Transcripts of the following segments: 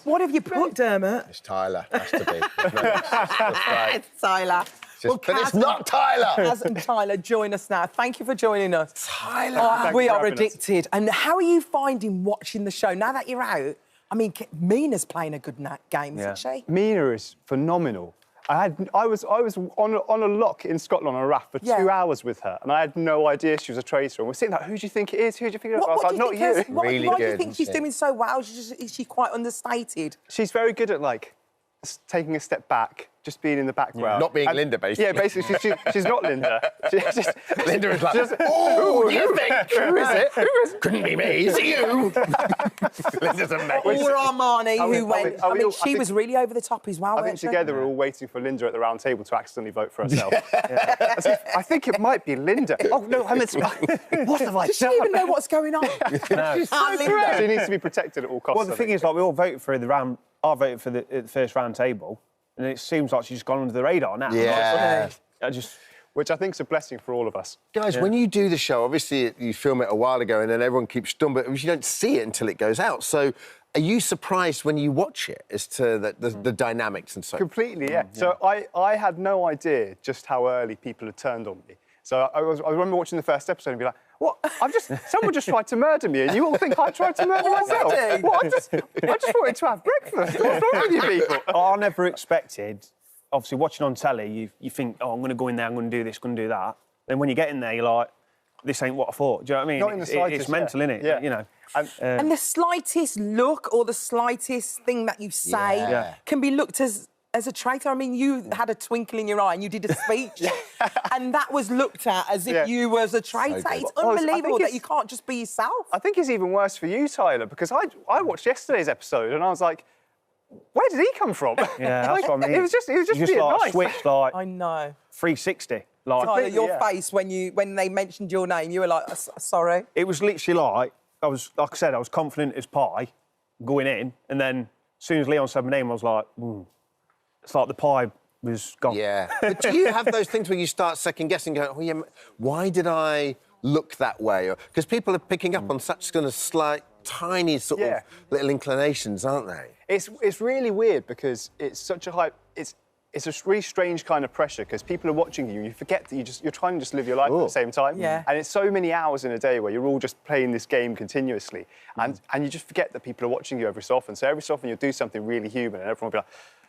What have you put, Dermot? It's Tyler, has to be. It's Tyler. But it's not Tyler! Kaz and Tyler, join us now. Thank you for joining us. Tyler! We are addicted. And how are you finding watching the show now that you're out? I mean, Mina's playing a good game, isn't she? Mina is phenomenal. I was on a lock in Scotland on a raft for 2 hours with her, and I had no idea she was a traitor. And we're sitting there, who do you think it is? Who do you think it is? I was like, not you. Really why good, do you think she's doing so well? Is she quite understated? She's very good at, like, taking a step back, just being in the background. Not being Linda, basically. Yeah, basically, she's not Linda. Linda is like, oh, you think? Who is it? Couldn't be me, is it you? Linda's amazing. Or Armani, who went... I mean, she was really over the top as well, I think together we're all waiting for Linda at the round table to accidentally vote for herself. I think it might be Linda. Oh, no, what have I done? Does she even know what's going on? No. She's so correct. She needs to be protected at all costs. Well, the thing is, like, we all voted for the round... I voted for the first round table, and it seems like she's gone under the radar now. Yeah. Which I think is a blessing for all of us. Guys, when you do the show, obviously you film it a while ago and then everyone keeps stumbling, but you don't see it until it goes out. So are you surprised when you watch it as to the dynamics and so on? Completely, yeah. So I had no idea just how early people had turned on me. So I remember watching the first episode and be like, what? Someone just tried to murder me, and you all think I tried to murder myself? What? I just wanted to have breakfast. What's wrong with you people? I never expected, obviously, watching on telly, you think, oh, I'm going to go in there, I'm going to do this, going to do that. Then when you get in there, you're like, this ain't what I thought. Do you know what I mean? Not in the slightest, it's mental, innit? Yeah. You know. And the slightest look or the slightest thing that you say can be looked as a traitor. I mean, you had a twinkle in your eye and you did a speech, and that was looked at as if you was a traitor. So it's unbelievable that you can't just be yourself. I think it's even worse for you, Tyler, because I watched yesterday's episode and I was like, where did he come from? Yeah, that's what I mean. It was just being like nice. Switched like I know. 360. Like Tyler, your face when they mentioned your name, you were like, sorry. It was literally like I was confident as pie going in, and then as soon as Leon said my name, I was like, it's like the pie was gone. Yeah. But do you have those things where you start second-guessing, going, oh, yeah, why did I look that way? Because people are picking up on such kind of slight, tiny sort of little inclinations, aren't they? It's really weird because it's such a high... It's a really strange kind of pressure because people are watching you and you forget that you're trying to just live your life at the same time. Yeah. And it's so many hours in a day where you're all just playing this game continuously. And you just forget that people are watching you every so often. So every so often you'll do something really human and everyone will be like,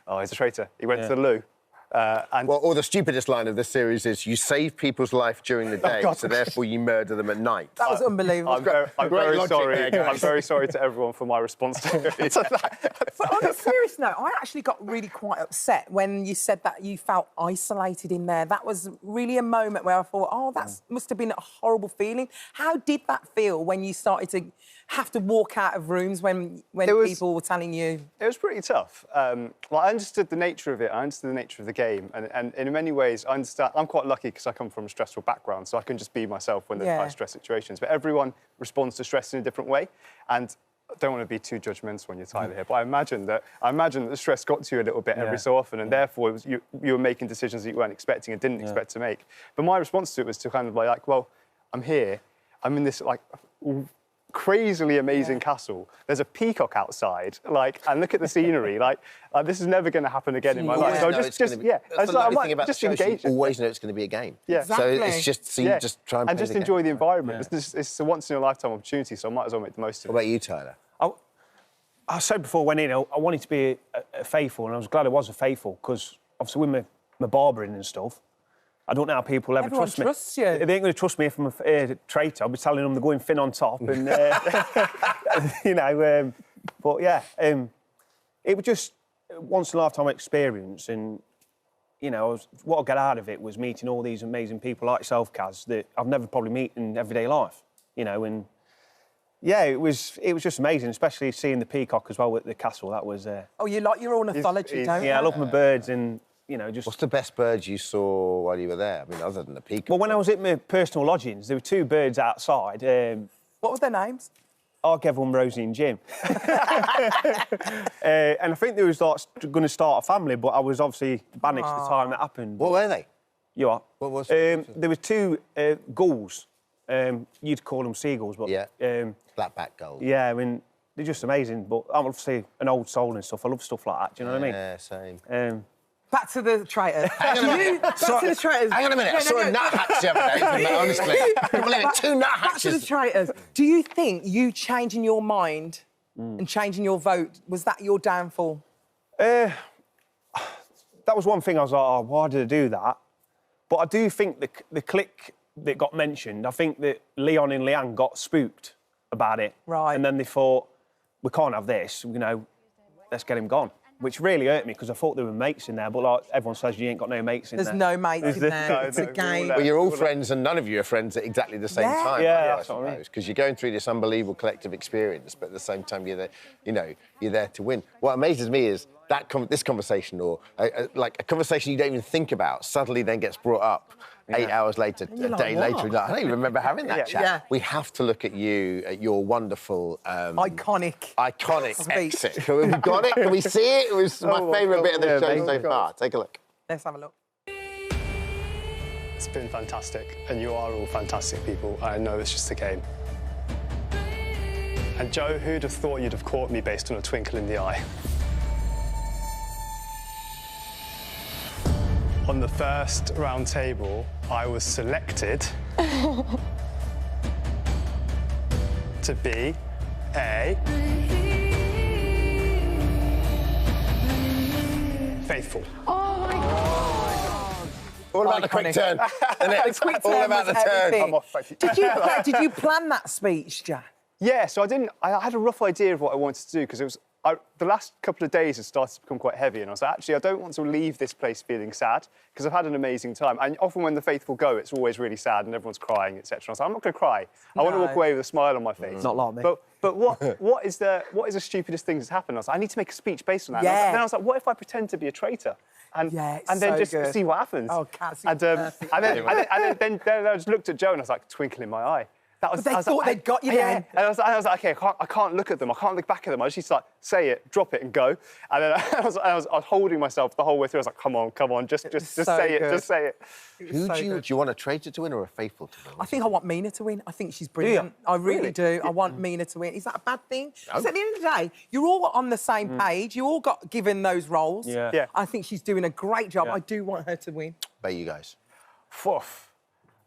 oh, he's a traitor. He went to the loo. Or the stupidest line of this series is, you save people's life during the day, so therefore you murder them at night. That was unbelievable. I'm very sorry. I'm very sorry to everyone for my response to that. But on a serious note, I actually got really quite upset when you said that you felt isolated in there. That was really a moment where I thought, oh, that must have been a horrible feeling. How did that feel when you started to have to walk out of rooms when people were telling you? It was pretty tough. I understood the nature of it. I understood the nature of the game. And in many ways, I understand. I'm quite lucky because I come from a stressful background, so I can just be myself when there's high stress situations. But everyone responds to stress in a different way. And I don't want to be too judgmental when you're Tyler here, but I imagine that the stress got to you a little bit every so often, and therefore you were making decisions that you weren't expecting and didn't expect to make. But my response to it was to kind of like, well, I'm here. I'm in this, like, crazily amazing castle. There's a peacock outside, like, and look at the scenery. like this is never going to happen again in my life. So I just engage. You always know it's going to be a game. Yeah, exactly. So it's just you just try and just enjoy the environment. It's a once in a lifetime opportunity, so I might as well make the most of it. What about you, Tyler? I said before I went in, I wanted to be a faithful, and I was glad I was a faithful because obviously with my barbering and stuff, I don't know how people ever Everyone trust me. trusts you. They ain't going to trust me if I'm a traitor. I'll be telling them they're going thin on top, and you know. But yeah, it was just a once in a lifetime experience, and you know, what I got out of it was meeting all these amazing people like yourself, Kaz, that I've never probably met in everyday life. You know, and yeah, it was just amazing, especially seeing the peacock as well at the castle. That was. Oh, you like your ornithology, don't you? Yeah, I love my birds and. You know, just... What's the best birds you saw while you were there? I mean, other than the peacock. Well, when I was at my personal lodgings, there were two birds outside. What were their names? I gave them Rosie and Jim. And I think they was like going to start a family, but I was obviously banished at the time that happened. What were they? You are. What was there were two gulls. You'd call them seagulls, but... Yeah, black-backed gulls. Yeah, I mean, they're just amazing. But I'm obviously an old soul and stuff. I love stuff like that. Do you know what I mean? Yeah, same. Back to the Traitors. Hang on a minute. Back to the Traitors. Hang on a minute. I saw a nuthatch the other day, honestly. I believe it, 2 nuthatches. Back to the Traitors. Do you think you changing your mind and changing your vote, was that your downfall? That was one thing I was like, oh, why did I do that? But I do think the clique that got mentioned, I think that Leon and Leanne got spooked about it. Right. And then they thought, we can't have this, you know, let's get him gone. Which really hurt me, because I thought there were mates in there, but like everyone says, you ain't got no mates in there. There's no mates in there. It's a game. Well, you're all friends and none of you are friends at exactly the same time. Yeah, I suppose, because you're going through this unbelievable collective experience, but at the same time, you're there, you know, you're there to win. What amazes me is that this conversation, or like a conversation you don't even think about, suddenly then gets brought up 8 hours later, a day later. You're like, I don't even remember having that chat. Yeah. We have to look at you, at your wonderful... iconic exit. Have we got it? Can we see it? It was my favourite bit of the show so far. Take a look. Let's have a look. It's been fantastic, and you are all fantastic people. I know it's just a game. And Joe, who'd have thought you'd have caught me based on a twinkle in the eye? On the first round table, I was selected to be a faithful. Oh my God! All about the quick turn. The quick All turn about was the turn. everything. I'm off, baby. Did you plan that speech, Jack? Yeah, so I had a rough idea of what I wanted to do, because it was the last couple of days had started to become quite heavy, and I was like, actually, I don't want to leave this place feeling sad, because I've had an amazing time. And often when the faithful go, it's always really sad and everyone's crying, etc. I was like, I'm not going to cry. I want to walk away with a smile on my face. Not like me. But what is the stupidest thing that's happened? I was like, I need to make a speech based on that. Yeah. And then I was like, what if I pretend to be a traitor? And then just good. see what happens. Oh, Cat's and then I just looked at Joe and I was like, twinkle in my eye. But they thought they'd got you then. And I was like, OK, I can't look at them. I can't look back at them. I just used to like, say it, drop it and go. And then I was holding myself the whole way through. I was like, come on, just say it, just say it. Who do you want a traitor to win or a faithful to win? I think I want Mina to win. I think she's brilliant. I really do. I want Mina to win. Is that a bad thing? Because at the end of the day, you're all on the same page. You all got given those roles. Yeah. I think she's doing a great job. I do want her to win. About you guys.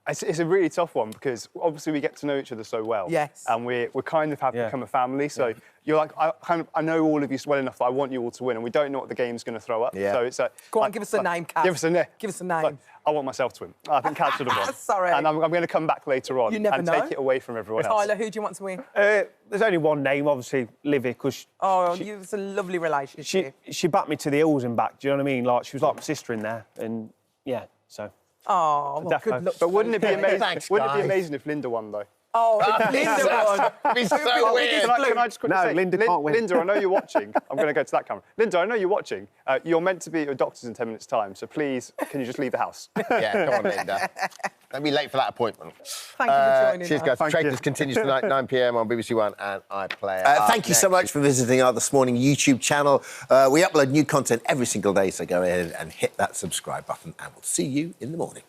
It's a really tough one, because obviously we get to know each other so well. Yes. And we kind of have become a family. So you're like, I know all of you well enough that I want you all to win, and we don't know what the game's going to throw up. Yeah. So it's like, Go on, give us a name, Kat. Give us a name. Give us a name. Like, I want myself to win. I think Kat should have won. Sorry. And I'm going to come back later on You never and know. take it away from everyone else. Tyler, who do you want to win? There's only one name, obviously, Livy, because it's a lovely relationship. she backed me to the hills and back. Do you know what I mean? Like, she was like my sister in there, and yeah, so. Oh, well, good luck. But wouldn't it be amazing? Thanks, Wouldn't it be guys. amazing if Linda won, though? Oh, if Linda won. It'd be so weird. Can I just quickly say, Linda can't win. Linda, I know you're watching. I'm going to go to that camera. Linda, I know you're watching. You're meant to be at your doctor's in 10 minutes' time, so please, can you just leave the house? Yeah, come on, Linda. Don't be late for that appointment. Thank you for joining Cheers, us. guys. Traitors continues tonight, 9 p.m. on BBC One and iPlayer. Thank you so much for visiting our This Morning YouTube channel. We upload new content every single day, so go ahead and hit that subscribe button, and we'll see you in the morning.